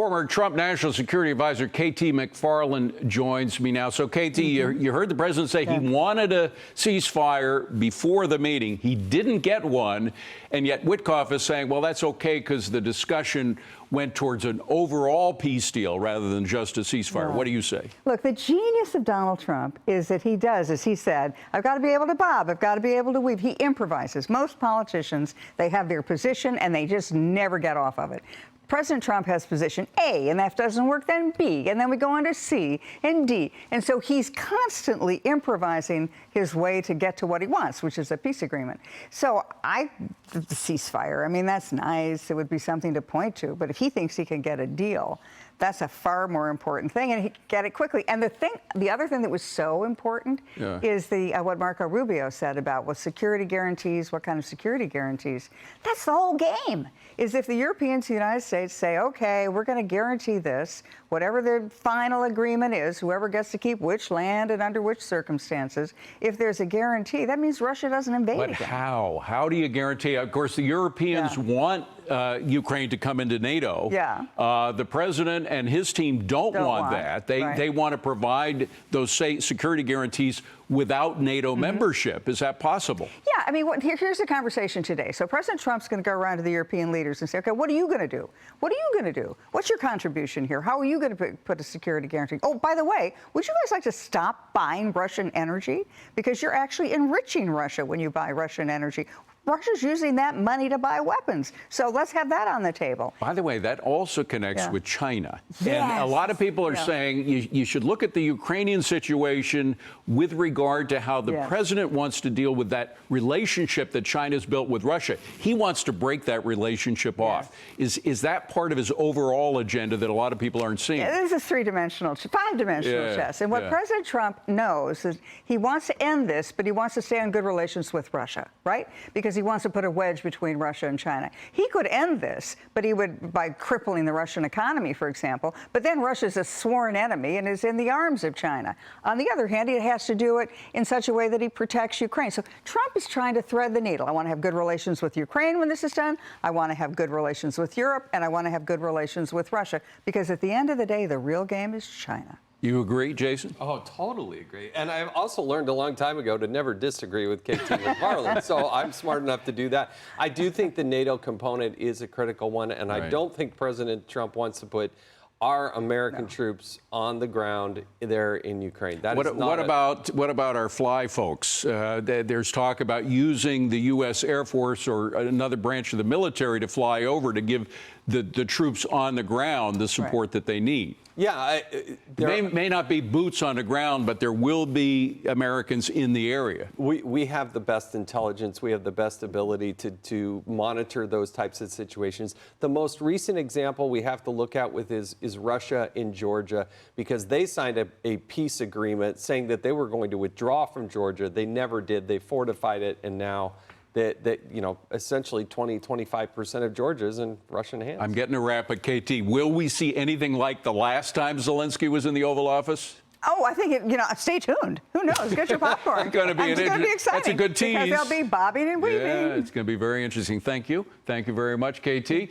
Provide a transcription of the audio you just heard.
Former Trump National Security Advisor KT McFarland joins me now. So, KT, you heard the president say he wanted a ceasefire before the meeting. He didn't get one, and yet Witkoff is saying, well, that's okay because the discussion went towards an overall peace deal rather than just a ceasefire. What do you say? Look, the genius of Donald Trump is that he does, as he said, I've got to be able to bob, I've got to be able to weave. He improvises. Most politicians, they have their position and they just never get off of it. President Trump has position A, and if that doesn't work, then B, and then we go on to C and D. And so he's constantly improvising his way to get to what he wants, which is a peace agreement. So the ceasefire, I mean, that's nice. It would be something to point to. But if he thinks he can get a deal, that's a far more important thing, and he can get it quickly. And the other thing that was so important is what Marco Rubio said about security guarantees, what kind of security guarantees. That's the whole game, is if the Europeans, the United States say, okay, we're going to guarantee this, whatever the final agreement is, whoever gets to keep which land and under which circumstances, if there's a guarantee, that means Russia doesn't invade again. But how? How do you guarantee? Of course, the Europeans want Ukraine to come into NATO. The president and his team don't want that. They want to provide those security guarantees without NATO membership. Is that possible? Yeah, I mean, here's the conversation today. So President Trump's going to go around to the European leaders and say, okay, what are you going to do? What are you going to do? What's your contribution here? How are you going to put a security guarantee? Oh, by the way, would you guys like to stop buying Russian energy? Because you're actually enriching Russia when you buy Russian energy. Russia's using that money to buy weapons. So let's have that on the table. By the way, that also connects with China. And a lot of people are saying you should look at the Ukrainian situation with regard to how the president wants to deal with that relationship that China's built with Russia. He wants to break that relationship off. Is that part of his overall agenda that a lot of people aren't seeing? This is five-dimensional chess. And what President Trump knows is he wants to end this, but he wants to stay in good relations with Russia, right? Because he wants to put a wedge between Russia and China. He could end this, but he would by crippling the Russian economy, for example. But then Russia's a sworn enemy and is in the arms of China. On the other hand, he has to do it in such a way that he protects Ukraine. So Trump is trying to thread the needle. I want to have good relations with Ukraine when this is done. I want to have good relations with Europe, and I want to have good relations with Russia. Because at the end of the day, the real game is China. You agree, Jason? Oh, totally agree. And I've also learned a long time ago to never disagree with KT McFarland, so I'm smart enough to do that. I do think the NATO component is a critical one, and I don't think President Trump wants to put our American troops on the ground there in Ukraine. That is not what about our fly folks? There's talk about using the U.S. Air Force or another branch of the military to fly over to give the troops on the ground the support that they need. Yeah, there may not be boots on the ground, but there will be Americans in the area. We have the best intelligence. We have the best ability to monitor those types of situations. The most recent example we have to look at with is Russia in Georgia, because they signed a peace agreement saying that they were going to withdraw from Georgia. They never did. They fortified it, and now that essentially 20–25% of Georgia is in Russian hands. I'm getting a wrap at KT. Will we see anything like the last time Zelensky was in the Oval Office? Oh, I think stay tuned. Who knows? Get your popcorn. It's going to be exciting. That's a good tease. Because they'll be bobbing and weaving. Yeah, it's going to be very interesting. Thank you. Thank you very much, KT.